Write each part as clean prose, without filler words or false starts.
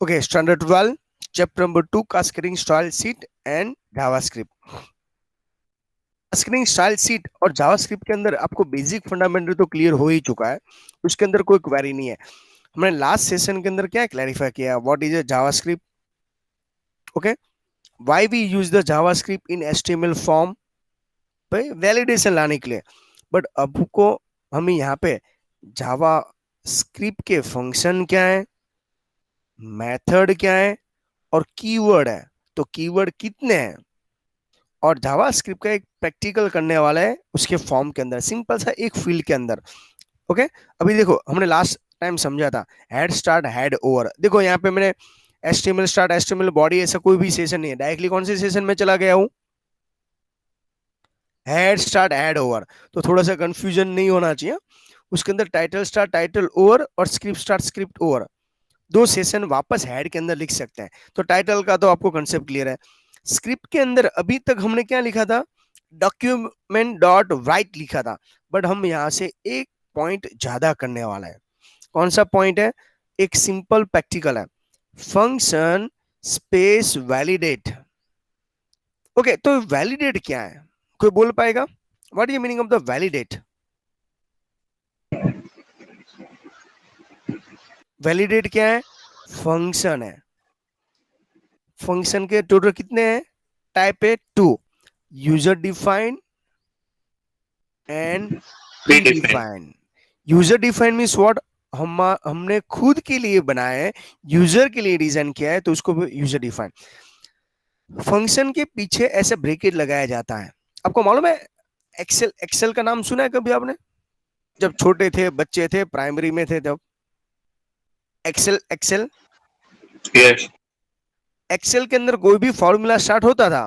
Okay, standard 12 chapter number 2, cascading style sheet and JavaScript. Cascading style sheet और JavaScript के अंदर आपको basic fundamental तो क्लियर हो ही चुका है, उसके अंदर कोई क्वेरी नहीं है। हमने लास्ट सेशन के अंदर क्या क्लैरिफाई किया, what is a JavaScript, okay, why we use the JavaScript in HTML form, भाई वैलिडेशन लाने के लिए। बट अब को हम यहाँ पे जावा स्क्रिप्ट के फंक्शन क्या है, मेथड क्या है और कीवर्ड है, तो कीवर्ड कितने हैं, और जावा स्क्रिप्ट का एक प्रैक्टिकल करने वाला है उसके फॉर्म के अंदर, सिंपल सा एक फील्ड के अंदर। ओके, अभी देखो हमने लास्ट टाइम समझा था हेड स्टार्ट हेड ओवर। देखो यहाँ पे मैंने एचटीएमएल स्टार्ट एचटीएमएल बॉडी ऐसा कोई भी सेशन नहीं है, डायरेक्टली कौन से सेशन में चला गया हूँ, हेड स्टार्ट हेड ओवर। तो थोड़ा सा कंफ्यूजन नहीं होना चाहिए, उसके अंदर टाइटल स्टार्ट टाइटल ओवर और स्क्रिप्ट स्टार्ट स्क्रिप्ट ओवर, दो सेशन वापस हेड के अंदर लिख सकते हैं। तो टाइटल का तो आपको कंसेप्ट क्लियर है। स्क्रिप्ट के अंदर अभी तक हमने क्या लिखा था, डॉक्यूमेंट डॉट राइट लिखा था, बट हम यहां से एक पॉइंट ज्यादा करने वाला है। कौन सा पॉइंट है, एक सिंपल प्रैक्टिकल है, फंक्शन स्पेस वैलिडेट। ओके, तो वैलिडेट क्या है, कोई बोल पाएगा, what is the meaning of the validate? Validate क्या है, फंक्शन है। फंक्शन के टोटल कितने हैं, टाइप है 2, user defined and pre predefined. Defined. User defined means what, हमने खुद के लिए बनाया है, यूजर के लिए डिजाइन किया है, तो उसको यूजर डिफाइंड। फंक्शन के पीछे ऐसे ब्रैकेट लगाया जाता है, आपको मालूम है, एक्सेल, एक्सेल का नाम सुना है कभी आपने, जब छोटे थे बच्चे थे प्राइमरी में थे तब, एक्सेल एक्सेल Yes. एक्सेल के अंदर कोई भी फॉर्मूला स्टार्ट होता था,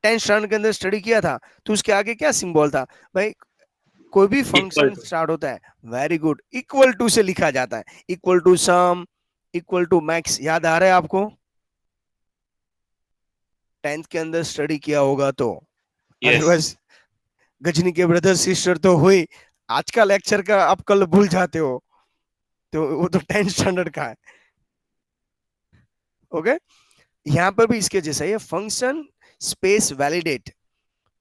10th स्टैंडर्ड के अंदर स्टडी किया था, तो उसके आगे क्या सिंबल था भाई, कोई भी Equal फंक्शन to. स्टार्ट होता है, वेरी गुड, इक्वल टू से लिखा जाता है, equal to sum, equal to max, याद आ रहा है आपको, 10th के अंदर स्टडी किया होगा तो, Yes. अदरवाइज गजनी के ब्रदर सिस्टर तो हुई, आज का लेक्चर का आप कल भूल जाते हो, तो वो तो 10th स्टैंडर्ड का है। ओके, यहाँ पर भी इसके जैसा है, function space validate,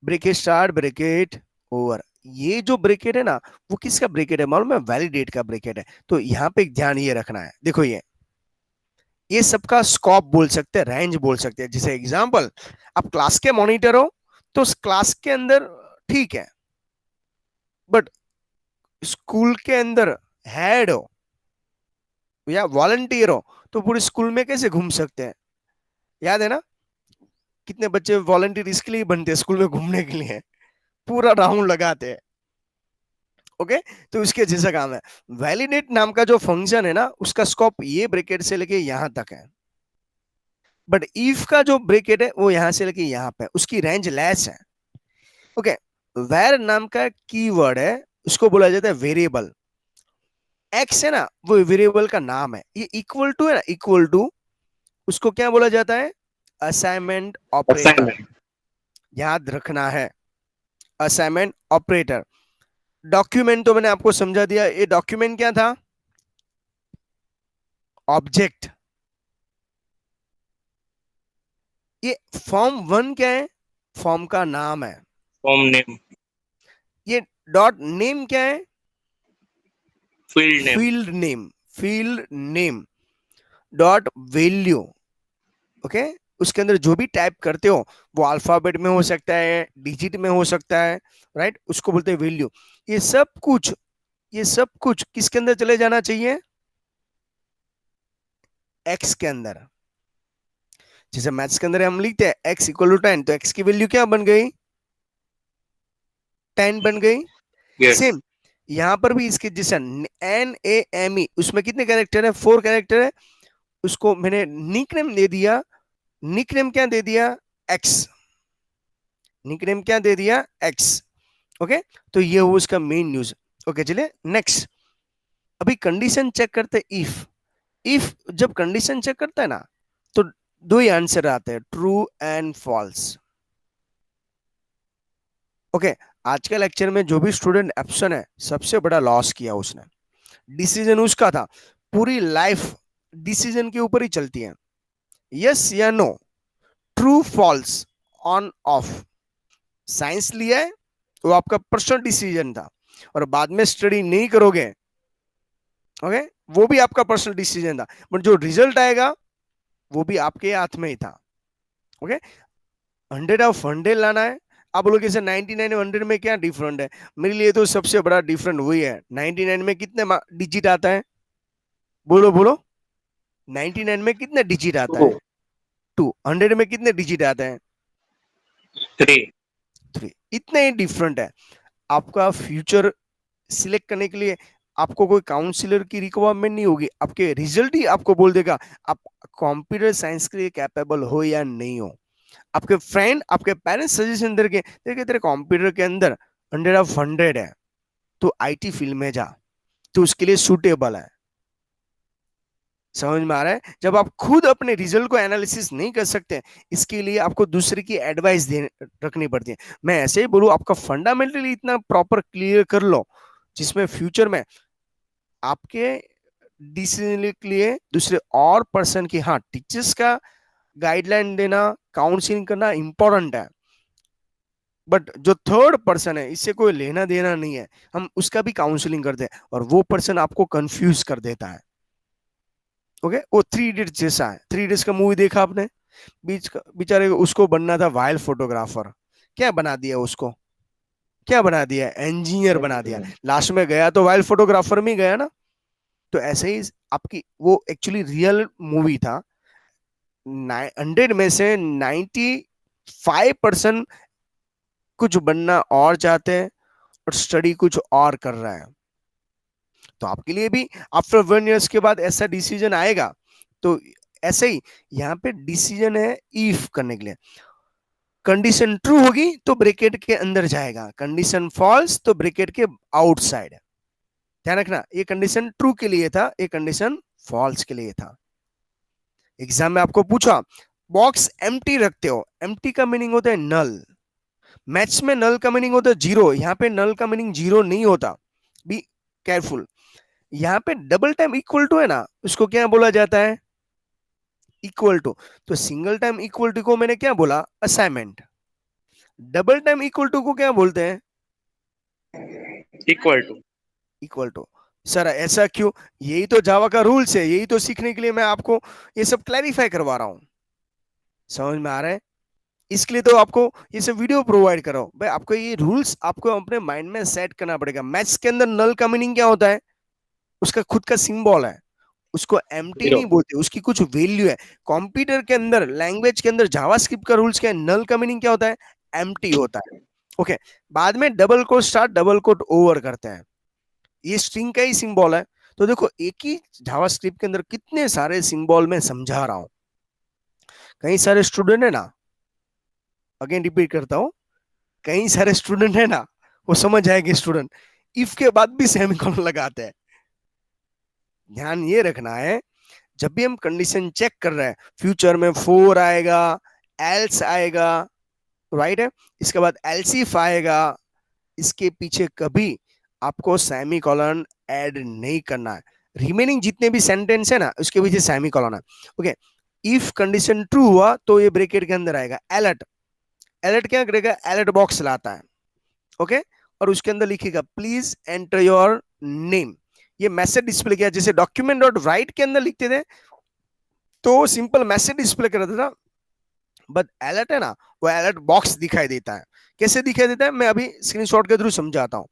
bracket start bracket over. ये जो ब्रेकेट है ना, वो किसका ब्रेकेट है मालूम है, वैलिडेट का ब्रेकेट है। तो यहाँ पे ध्यान ये रखना है, देखो ये सबका स्कोप बोल सकते हैं, रेंज बोल सकते हैं। जैसे एग्जांपल, आप क्लास के मॉनिटर हो तो उस क्लास के अंदर ठीक है, बट स्कूल के अंदर हेड हो या वॉलंटियर हो तो पूरे स्कूल में कैसे घूम सकते हैं, याद है ना, कितने बच्चे वॉलंटियर इसके लिए बनते हैं, स्कूल में घूमने के लिए, पूरा राउंड लगाते हैं। ओके, तो इसके जैसा काम है। वैलिडेट नाम का जो फंक्शन है ना, उसका स्कोप ये ब्रैकेट से लेके यहां तक है, बट इफ का जो ब्रैकेट है वो यहां से लेके यहां पे, उसकी रेंज लेस है। ओके, वेर नाम का कीवर्ड है, उसको बोला जाता है वेरिएबल। एक्स है ना, वो वेरिएबल का नाम है, ये इक्वल टू है ना, इक्वल टू, उसको क्या बोला जाता है, असाइनमेंट ऑपरेटर, Assignment. याद रखना है, असाइनमेंट ऑपरेटर। डॉक्यूमेंट तो मैंने आपको समझा दिया, ये डॉक्यूमेंट क्या था, ऑब्जेक्ट। ये फॉर्म 1 क्या है, फॉर्म का नाम है। Form name. ये डॉट नेम क्या है, Field name. Field name, field name dot value. Okay, उसके अंदर जो भी टाइप करते हो वो अल्फाबेट में हो सकता है, डिजिट में हो सकता है, राइट, उसको बोलते हैं वैल्यू। ये सब कुछ, ये सब कुछ किसके अंदर चले जाना चाहिए, एक्स के अंदर। जैसे मैथ्स के अंदर हम लिखते हैं एक्स इक्वल टू 10, तो एक्स की वैल्यू क्या बन गई, 10 बन गई। Yes. सेम यहां पर भी इसके जैसा NAME, उसमें कितने कैरेक्टर है, 4 कैरेक्टर है, उसको मैंने निकनेम दे दिया, निकनेम क्या दे दिया, एक्स, निकनेम क्या दे दिया, एक्स। ओके, तो ये हो उसका मेन न्यूज। ओके, चलिए नेक्स्ट, अभी कंडीशन चेक करते, इफ, इफ जब कंडीशन चेक करता है ना, तो दो ही आंसर आते हैं, ट्रू एंड फॉल्स। ओके, आज के लेक्चर में जो भी स्टूडेंट एब्सेंट है सबसे बड़ा लॉस किया उसने, डिसीजन उसका था, पूरी लाइफ डिसीजन के ऊपर ही चलती है, यस या no, true false, on off. Science लिया है वो आपका पर्सनल डिसीजन था, और बाद में स्टडी नहीं करोगे, ओके, वो भी आपका पर्सनल डिसीजन था, बट जो रिजल्ट आएगा वो भी आपके हाथ में ही था। ओके, 100 लाना है। आप बोलोगे सर 99 100 में क्या डिफरेंट है? मेरे लिए तो सबसे बड़ा डिफरेंट वही है। 99 में कितने डिजिट आता है? बोलो बोलो, 99 में कितने डिजिट आता है? 2। 100 में कितने डिजिट आते हैं? 3। 3। इतने ही डिफरेंट है। आपका फ्यूचर सिलेक्ट करने के लिए आपको कोई काउंसलर की रिक्वायरमेंट नहीं होगी, आपके रिजल्ट ही आपको बोल देगा आप कंप्यूटर साइंस के लिए कैपेबल हो या नहीं हो। आपके फ्रेंड, आपके पेरेंट्स सजेशन देंगे, देखिए तेरे कंप्यूटर के अंदर 100 है, तो आईटी फील्ड में जा, तो उसके लिए सूटेबल है। समझ में आ रहा है? जब आप खुद अपने रिजल्ट को एनालिसिस नहीं कर सकते, इसके लिए आपको दूसरे की एडवाइस रखनी पड़ती है। मैं ऐसे ही बोलूं, आपका फंडामेंटली इतना प्रॉपर क्लियर कर लो, जिसमें फ्यूचर में आपके डिसीजन के लिए दूसरे और पर्सन की, हाँ, टीचर्स का गाइडलाइन देना, काउंसलिंग करना इंपॉर्टेंट है, बट जो थर्ड पर्सन है इससे कोई लेना देना नहीं है, हम उसका भी काउंसलिंग करते हैं, और वो पर्सन आपको कंफ्यूज कर देता है। ओके, वो 3 इडियट्स जैसा है। 3 इडियट्स का मूवी देखा आपने? बीच का बेचारे उसको बनना था वाइल्ड फोटोग्राफर, क्या बना दिया उसको? क्या बना दिया? इंजीनियर बना दिया। लास्ट में गया तो वाइल्ड फोटोग्राफर में गया ना। तो ऐसे ही आपकी, वो एक्चुअली रियल मूवी था। 100 में से 95% कुछ बनना और चाहते हैं, और स्टडी कुछ और कर रहा है। तो आपके लिए भी आफ्टर 1 ईयर्स के बाद ऐसा डिसीजन आएगा। तो ऐसे ही यहाँ पे डिसीजन है इफ करने के लिए। कंडीशन ट्रू होगी तो ब्रैकेट के अंदर जाएगा, कंडीशन फॉल्स तो ब्रैकेट के आउटसाइड। ध्यान रखना, ये कंडीशन ट्रू के लिए था, ये कंडीशन फॉल्स के लिए था। एग्जाम में आपको पूछा बॉक्स एम्प्टी रखते हो, एम्प्टी का मीनिंग होता है नल। मैथ्स में नल का मीनिंग होता है जीरो, यहाँ पे नल का मीनिंग जीरो नहीं होता, बी केयरफुल। यहाँ पे डबल टाइम इक्वल टू है ना, उसको क्या बोला जाता है? Equal to. तो सिंगल टाइम इक्वल टू को मैंने क्या बोला? Assignment. Double time equal to को क्या बोलते हैं? Equal to. Equal to. Sir ऐसा क्यों? यही तो जावा का रूल्स है, यही तो सीखने के लिए मैं आपको ये सब क्लैरिफाई करवा रहा हूं। समझ में आ रहा है? इसके लिए तो आपको ये सब वीडियो प्रोवाइड करो भाई। आपको ये रूल्स आपको अपने माइंड में सेट करना पड़ेगा। मैथ्स के अंदर नल का मीनिंग क्या होता है? उसका खुद का सिंबल है, उसको एम्प्टी जीरो। नहीं बोलते, उसकी कुछ वैल्यू है। कंप्यूटर के अंदर, लैंग्वेज के अंदर, जावास्क्रिप्ट का रूल्स क्या है? नल का मीनिंग क्या होता है? एम्प्टी होता है। ओके, बाद में double quote start, double quote over करते हैं, ये स्ट्रिंग का ही सिंबल है। तो देखो, एक ही जावास्क्रिप्ट के अंदर कितने सारे सिंबल मैं समझा रहा हूं। कई सारे स्टूडेंट है ना, अगेन रिपीट करता हूं, कई सारे स्टूडेंट है ना, वो समझ आएंगे स्टूडेंट, इफ के बाद भी सेमीकोलन लगाते हैं। ध्यान ये रखना है, जब भी हम कंडीशन चेक कर रहे हैं, फ्यूचर में फोर आएगा, एल्स आएगा, राइट है, इसके बाद एल्सिफ आएगा, इसके पीछे कभी आपको सेमीकोलन ऐड नहीं करना है। रिमेनिंग जितने भी सेंटेंस है ना, उसके पीछे सेमीकोलन है। ओके, इफ कंडीशन ट्रू हुआ तो ये ब्रैकेट के अंदर आएगा। अलर्ट, अलर्ट क्या करेगा? अलर्ट बॉक्स लाता है। ओके, और उसके अंदर लिखेगा प्लीज एंटर योर नेम। ये मैसेज डिस्प्ले किया, जैसे डॉक्यूमेंट डॉट राइट के अंदर लिखते थे तो सिंपल मैसेज डिस्प्ले करता था, बट अलर्ट है ना, वो अलर्ट बॉक्स दिखाई देता है। कैसे दिखाई देता है मैं अभी स्क्रीनशॉट के थ्रू समझाता हूं।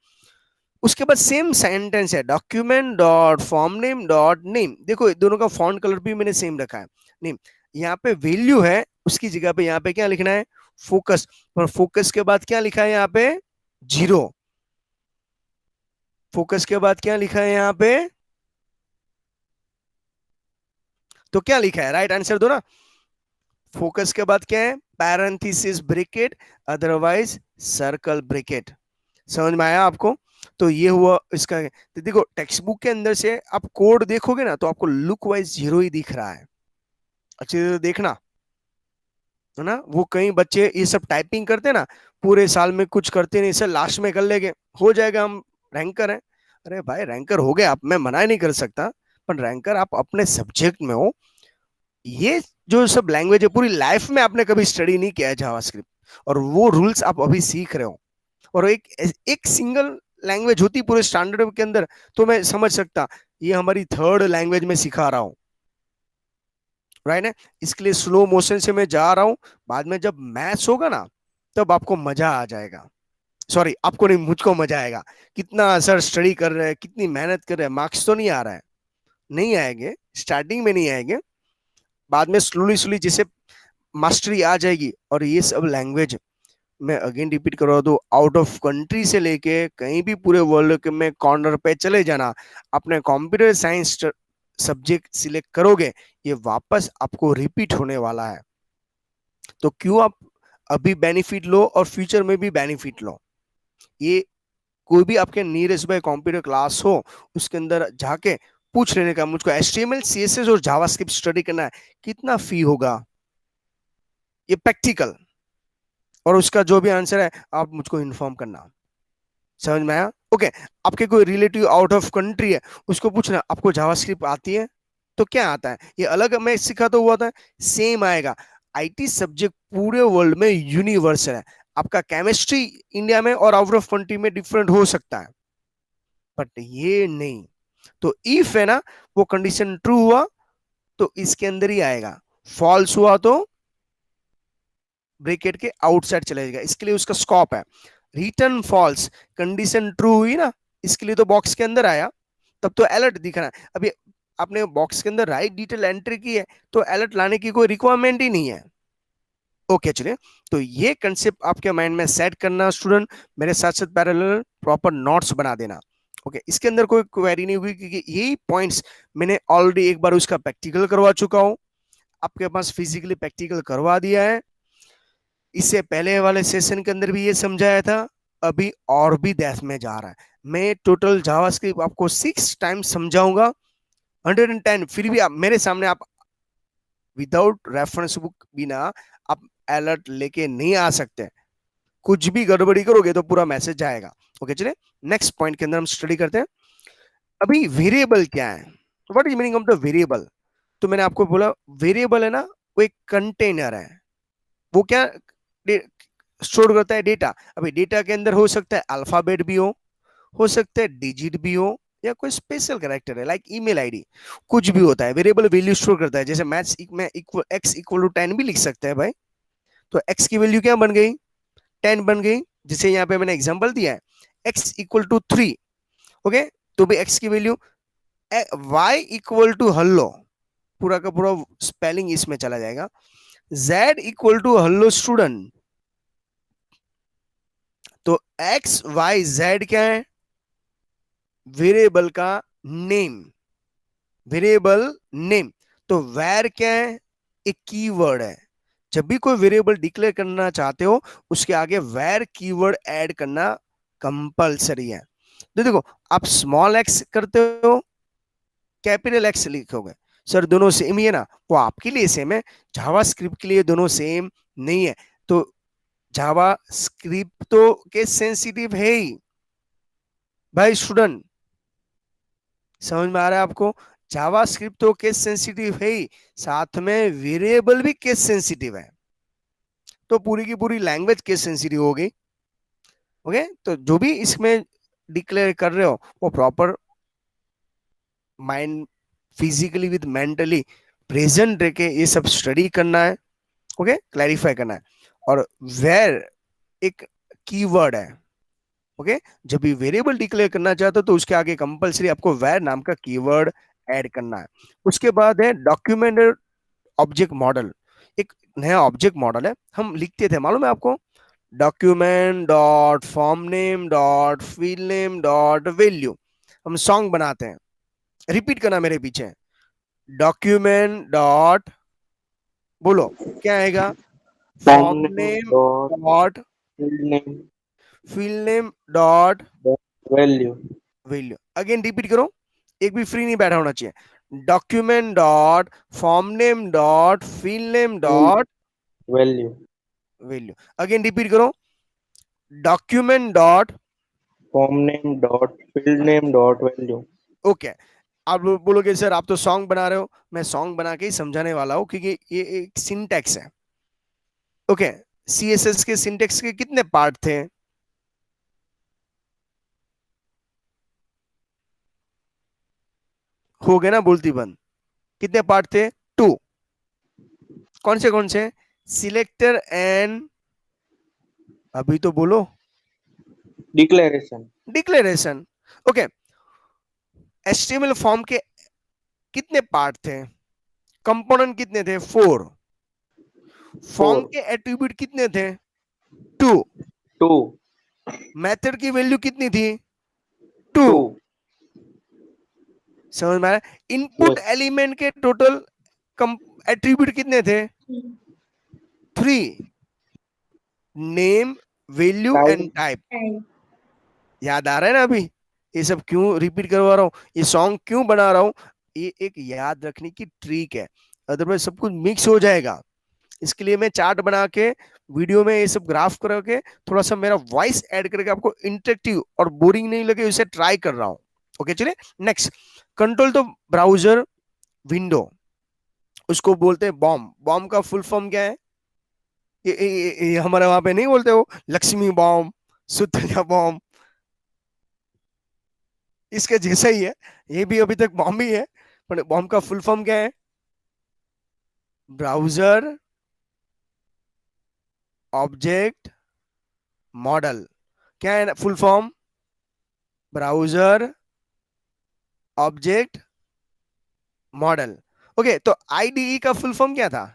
उसके बाद सेम सेंटेंस है, document dot form name dot name. देखो दोनों का फॉन्ट कलर भी मैंने सेम रखा है। नेम, यहाँ पे वैल्यू है, उसकी जगह पे यहाँ पे क्या लिखना है? फोकस। और फोकस के बाद क्या लिखा है यहाँ पे? जीरो। फोकस के बाद क्या लिखा है यहाँ पे? तो क्या लिखा है? राइट आंसर दो ना। फोकस के बाद क्या है? Parenthesis bracket, otherwise circle bracket. समझ में आया आपको? तो ये हुआ इसका। तो देखो टेक्स्ट बुक के अंदर से आप कोड देखोगे ना, तो आपको लुक वाइज जीरो ही दिख रहा है। अच्छे से देखना, है ना। वो कई बच्चे ये सब टाइपिंग करते ना, पूरे साल में कुछ करते नहीं, सर लास्ट में कर लेंगे, हो जाएगा, हम रैंकर हैं। अरे भाई रैंकर हो गए आप, मैं मना ही नहीं कर सकता, पर रैंकर आप अपने सब्जेक्ट में हो। ये जो सब लैंग्वेज है पूरी लाइफ में आपने कभी स्टडी नहीं किया है जावास्क्रिप्ट, और वो रूल्स आप अभी सीख रहे हो। और एक एक सिंगल लैंग्वेज होती पूरे स्टैंडर्ड के अंदर, तो मैं समझ सकता ये हमारी थर्ड लैंग्वेज में सिखा रहा हूँ, राइट है। इसके लिए स्लो मोशन से मैं जा रहा हूँ। बाद में जब मैथ्स होगा ना, तब आपको मजा आ जाएगा। सॉरी, आपको नहीं, मुझको मजा आएगा। कितना सर स्टडी कर रहे हैं, कितनी मेहनत कर रहे हैं, मार्क्स तो नहीं आ रहा है, नहीं आएंगे, स्टार्टिंग में नहीं आएंगे, बाद में स्लोली स्लोली जैसे मास्टरी आ जाएगी। और ये सब लैंग्वेज मैं अगेन रिपीट करवा दूं, आउट ऑफ कंट्री से लेके कहीं भी पूरे वर्ल्ड के में कॉर्नर पे चले जाना, अपने कंप्यूटर साइंस सब्जेक्ट सिलेक्ट करोगे, ये वापस आपको रिपीट होने वाला है। तो क्यों आप अभी बेनिफिट लो और फ्यूचर में भी बेनिफिट लो। ये कोई भी आपके नियरेस्ट बाय कंप्यूटर क्लास हो, उसके अंदर जाके पूछ लेने का, मुझको एचटीएमएल सीएसएस और जावास्क्रिप्ट स्टडी करना है, कितना फी होगा, ये प्रैक्टिकल, और उसका जो भी आंसर है आप मुझको इन्फॉर्म करना। समझ में आया? ओके। आपके कोई रिलेटिव आउट ऑफ कंट्री है, उसको पूछना आपको जावास्क्रिप्ट आती है, तो क्या आता है, ये अलग मैं सिखा तो हुआ था, सेम आएगा। आईटी सब्जेक्ट पूरे वर्ल्ड में यूनिवर्सल है। आपका केमिस्ट्री इंडिया में और आउट ऑफ कंट्री में डिफरेंट हो सकता है, बट ये नहीं। तो इफ है ना, वो कंडीशन ट्रू हुआ तो इसके अंदर ही आएगा, फॉल्स हुआ तो ब्रैकेट के आउटसाइड चला जाएगा। इसके लिए उसका स्कोप है। रिटर्न फॉल्स, कंडीशन ट्रू हुई ना, इसके लिए तो बॉक्स के अंदर आया, तब तो अलर्ट दिखना है। अभी आपने बॉक्स के अंदर राइट डिटेल एंट्री की है, तो अलर्ट लाने की कोई रिक्वायरमेंट ही नहीं है। ओके चलिए, तो ये कंसेप्ट आपके माइंड में सेट करना स्टूडेंट, मेरे साथ साथ पैरेलल प्रॉपर नोट्स बना देना। ओके, इसके अंदर कोई क्वेरी नहीं हुई, क्योंकि यही पॉइंट्स मैंने ऑलरेडी एक बार उसका प्रैक्टिकल करवा चुका हूं, आपके पास फिजिकली प्रैक्टिकल करवा दिया है। इससे पहले वाले सेशन के अंदर भी ये समझाया था, अभी और भी डेप्थ में जा रहा है। मैं टोटल जावास्क्रिप्ट आपको 6 टाइम्स समझाऊंगा, 110, फिर भी आप मेरे सामने आप विदाउट रेफरेंस बुक बिना आप अलर्ट लेके नहीं आ सकते। कुछ भी गड़बड़ी करोगे तो पूरा मैसेज जाएगा। ओके चलिए, नेक्स्ट पॉइंट के अंदर हम स्टडी करते हैं। अभी वेरिएबल क्या है, what is meaning of the variable. तो मैंने आपको बोला वेरिएबल है ना, वो एक कंटेनर है। वो क्या स्टोर करता है, डेटा। अभी डेटा के अंदर हो सकता है अल्फाबेट भी हो सकता है डिजिट भी हो, या कोई स्पेशल कैरेक्टर है लाइक ईमेल आईडी, कुछ भी होता है। वेरिएबल वैल्यू स्टोर करता है, जैसे मैथ्स में इक्वल एक्स इक्वल टू 10 भी लिख सकते हैं भाई। तो एक्स की वैल्यू क्या बन गई, 10 बन गई। जैसे यहाँ पे मैंने एग्जांपल दिया है, एक्स इक्वल टू 3। ओके, तो भी एक्स की value, Y equal to hello, पूरा का पूरा स्पेलिंग इसमें चला जाएगा। Z equal to hello student, तो एक्स वाई जेड क्या है, वेरिएबल का नेम, वेरिएबल नेम। तो वेर क्या है, एक कीवर्ड है। जब भी कोई वेरिएबल डिक्लेयर करना चाहते हो, उसके आगे वेर कीवर्ड ऐड करना कंपलसरी है। तो देखो, आप स्मॉल एक्स करते हो, कैपिटल एक्स लिखोगे, सर दोनों सेम ही है ना, वो आपके लिए सेम है, जावा स्क्रिप्ट के लिए दोनों सेम नहीं है। तो जावा स्क्रिप्ट तो केस सेंसिटिव है ही भाई स्टूडेंट, समझ में आ रहा है आपको। जावा स्क्रिप्ट तो केस सेंसिटिव है ही, साथ में वेरिएबल भी केस सेंसिटिव है, तो पूरी की पूरी लैंग्वेज केस सेंसिटिव हो गई। ओके, तो जो भी इसमें डिक्लेयर कर रहे हो, वो proper mind, physically with mentally present रह के ये सब स्टडी करना है। ओके, क्लैरिफाई करना है। और वेर एक कीवर्ड है। ओके, जब भी वेरिएबल डिक्लेयर करना चाहते हो, तो उसके आगे कंपलसरी आपको वेर नाम का कीवर्ड ऐड करना है। उसके बाद है डॉक्यूमेंटेड ऑब्जेक्ट मॉडल। एक नया ऑब्जेक्ट मॉडल है, हम लिखते थे मालूम है आपको, document dot form name dot field name dot value. हम सॉन्ग बनाते हैं, रिपीट करना मेरे पीछे, डॉक्यूमेंट डॉट, बोलो क्या आएगा, form form name name dot dot field name field name dot dot value value. Again repeat करो, एक भी फ्री नहीं बैठा होना चाहिए। Document dot form name dot field name dot value value. Again repeat करो, document dot form name dot field name dot value. Okay, आप बोलोगे सर आप तो सॉन्ग बना रहे हो, मैं सॉन्ग बना के ही समझाने वाला हूँ क्योंकि ये एक सिंटैक्स है। ओके, सीएसएस के सिंटैक्स के कितने पार्ट थे? हो गए ना बोलती बंद। कितने पार्ट थे? टू। कौन से? सिलेक्टर एंड, अभी तो बोलो, Declaration. Declaration. Okay, HTML form के कितने पार्ट थे? कंपोनेंट कितने थे? फोर। फॉर्म 4. के एट्रीब्यूट कितने थे? टू। 2. मेथड की वैल्यू कितनी थी? टू। 2. समझ में आया? Input Yes. एलिमेंट के टोटल एट्रीब्यूट कितने थे? Three. Name, value and Type. Type. याद आ रहा है ना अभी? ये सब क्यों रिपीट करवा रहा हूँ, ये सॉन्ग क्यों बना रहा हूँ? ये एक याद रखने की ट्रिक है, अदरवाइज सब कुछ मिक्स हो जाएगा। इसके लिए मैं चार्ट बना के वीडियो में ये सब ग्राफ करके थोड़ा सा मेरा वॉइस ऐड करके आपको इंटरेक्टिव और बोरिंग नहीं लगे उसे ट्राई कर रहा हूँ। ओके चलिए नेक्स्ट। कंट्रोल तो ब्राउजर विंडो, उसको बोलते हैं बॉम्ब। बॉम्ब का फुल फॉर्म क्या है? ये हमारे वहां पे नहीं बोलते हो लक्ष्मी बॉम्ब, सुतरिया बॉम्ब, इसके जैसा ही है। ये भी अभी तक बॉम्ब ही है, पर बॉम्ब का फुल फॉर्म क्या है? Browser object model. क्या है full form? Browser object model. Okay, तो आईडीई का फुल फॉर्म क्या था?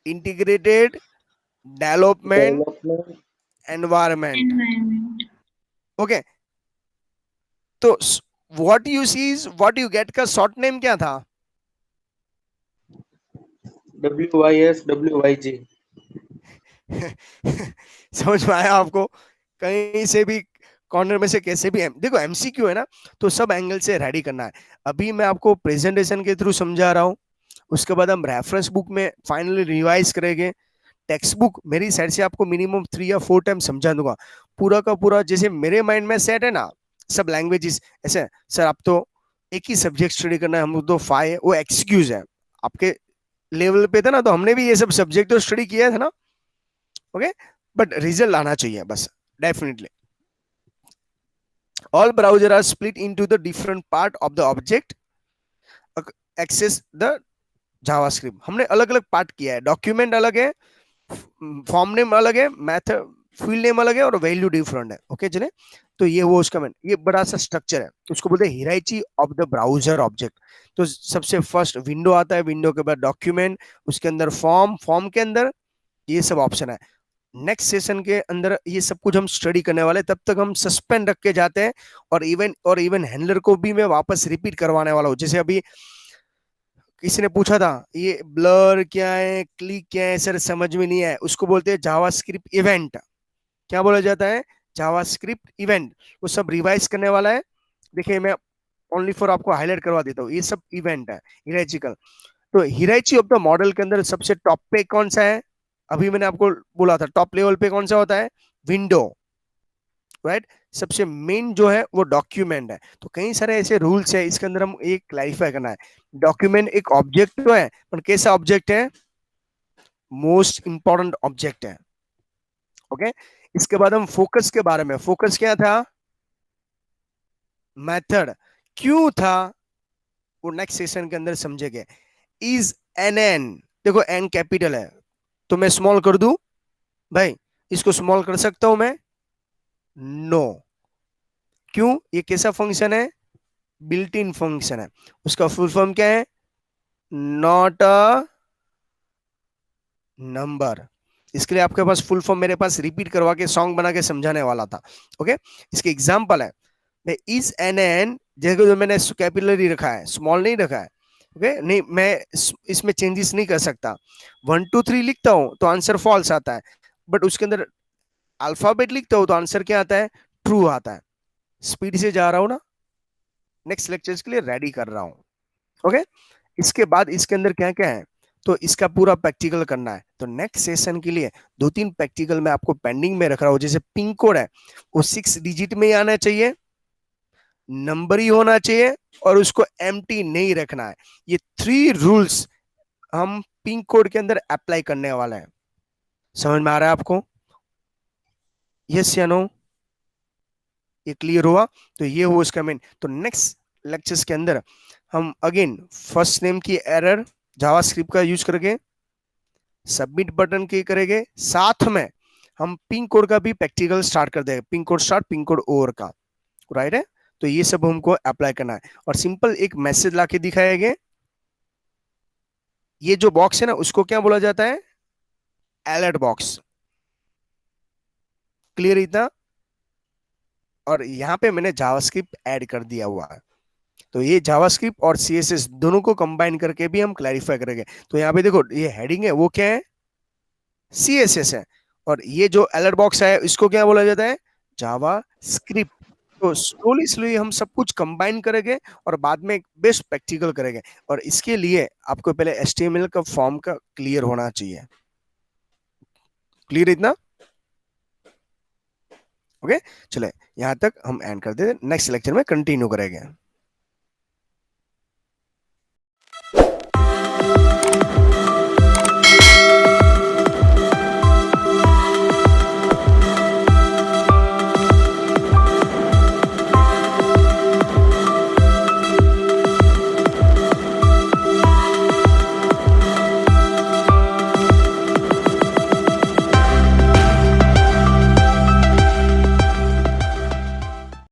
Integrated development Development. Environment. Okay, तो what you see is what you get का शॉर्ट नेम क्या था? WYSWYG. समझ में आया आपको? कहीं से भी कॉर्नर में से कैसे भी देखो एमसीक्यू है ना, तो सब एंगल से रेडी करना है। अभी मैं आपको प्रेजेंटेशन के थ्रू समझा रहा हूँ, उसके बाद हम रेफरेंस बुक में फाइनली रिवाइज करेंगे। टेक्स्ट बुक मेरी साइड से आपको मिनिमम 3 या 4 टाइम समझा दूंगा, पूरा का पूरा जैसे मेरे माइंड में सेट है ना। सब लैंग्वेजेस ऐसे सर आप तो एक ही सब्जेक्ट स्टडी करना है, हम तो 5 है, वो एक्सक्यूज है। आपके लेवल पे था ना, तो हमने भी ये सब सब्जेक्ट तो स्टडी किया था ना। ओके, बट रिजल्ट आना चाहिए बस, definitely. All browser are split into the different part of the object access the JavaScript. हमने अलग अलग पार्ट किया है, डॉक्यूमेंट अलग है, फॉर्म नेम अलग है, मैथड फील्ड नेम अलग है, और वैल्यू डिफरेंट है। ओके चले, तो ये वो उसका मैन ये बड़ा सा स्ट्रक्चर है, उसको बोलते हैं हिराइची ऑफ द ब्राउजर ऑब्जेक्ट। तो सबसे फर्स्ट विंडो आता है, विंडो के बाद डॉक्यूमेंट, उसके अंदर फॉर्म, फॉर्म के अंदर ये सब ऑप्शन है। नेक्स्ट सेशन के अंदर ये सब कुछ हम स्टडी करने वाले, तब तक हम सस्पेंड रख के जाते हैं। और इवन हैंडलर को भी मैं वापस रिपीट करवाने वाला हूँ। जैसे अभी किसी ने पूछा था ये ब्लर क्या है, क्लिक क्या है, सर समझ में नहीं है, उसको बोलते हैं जावास्क्रिप्ट इवेंट। क्या बोला जाता है? JavaScript event. वो सब रिवाइज करने वाला है। देखिए मैं ओनली फॉर आपको हाईलाइट करवा देता हूँ, ये सब इवेंट है हिराचिकल। तो हिराची ऑफ द मॉडल के अंदर सबसे टॉप पे कौन सा है? अभी मैंने आपको बोला था टॉप लेवल पे कौन सा होता है? Window, right. सबसे मेन जो है वो डॉक्यूमेंट है। तो कई सारे ऐसे रूल्स है, इसके अंदर हम एक क्लैरिफाई करना है। डॉक्यूमेंट एक ऑब्जेक्ट तो है, पर कैसा ऑब्जेक्ट है? मोस्ट इंपॉर्टेंट ऑब्जेक्ट है। ओके, इसके बाद हम फोकस के बारे में, फोकस क्या था? मेथड। क्यों था वो नेक्स्ट सेशन के अंदर समझेंगे। इज एन एन, देखो एन कैपिटल है, तो मैं स्मॉल कर दूं भाई? इसको स्मॉल कर सकता हूं मैं? नो। क्यों? ये कैसा फंक्शन है? बिल्ट इन फंक्शन है। उसका फुल फॉर्म क्या है? Not a number. इसके लिए आपके पास फुल फॉर्म मेरे पास रिपीट करवा के सॉन्ग बना के समझाने वाला था। ओके, इसके एग्जांपल है इज एन एन, जैसे जो मैंने कैपिलरी रखा है, स्मॉल नहीं रखा है। ओके नहीं, मैं इसमें चेंजेस नहीं कर सकता। 1 2 3 लिखता हूं तो आंसर फॉल्स आता है, बट उसके अंदर अल्फाबेट लिखता हूं तो आंसर क्या आता है? ट्रू आता है। स्पीड से जा रहा हूं ना, नेक्स्ट लेक्चर्स के लिए रेडी कर रहा हूं। ओके, इसके बाद इसके अंदर क्या क्या है? तो इसका पूरा प्रैक्टिकल करना है। तो नेक्स्ट सेशन के लिए 2-3 प्रैक्टिकल मैं आपको पेंडिंग में रख रहा हूं। जैसे पिन कोड है वो 6 डिजिट में ही आना चाहिए, नंबर ही होना चाहिए, और उसको एम्प्टी नहीं रखना है। ये 3 रूल्स हम पिन कोड के अंदर अप्लाई करने वाले हैं। समझ में आ रहा है आपको? यस या नो? ये क्लियर हुआ? तो ये हो इसका मेन। तो नेक्स्ट लेक्चर्स के अंदर हम अगेन फर्स्ट नेम की एरर जावास्क्रिप्ट का यूज करके सबमिट बटन के करेंगे, साथ में हम पिन कोड का भी प्रैक्टिकल स्टार्ट कर देंगे, pin code start pin code over का, राइट है? तो ये सब हमको अप्लाई करना है। और सिंपल एक मैसेज लाके दिखाएंगे। ये जो बॉक्स है ना उसको क्या बोला जाता है? Alert box. क्लियर इतना? और यहाँ पे मैंने जावास्क्रिप्ट ऐड कर दिया हुआ है। तो ये जावास्क्रिप्ट और सीएसएस दोनों को कंबाइन करके भी हम क्लैरिफाई करेंगे। तो यहाँ पे देखो ये हेडिंग है वो क्या है? सीएसएस है। और ये जो अलर्ट बॉक्स है इसको क्या बोला जाता है? जावास्क्रिप्ट। तो स्लोली स्लोली हम सब कुछ कंबाइन करेंगे और बाद में बेस्ट प्रैक्टिकल करेंगे। और इसके लिए आपको पहले एचटीएमएल का फॉर्म का क्लियर होना चाहिए। क्लियर इतना? ओके, चले यहां तक हम एंड कर देते, नेक्स्ट लेक्चर में कंटिन्यू करेंगे।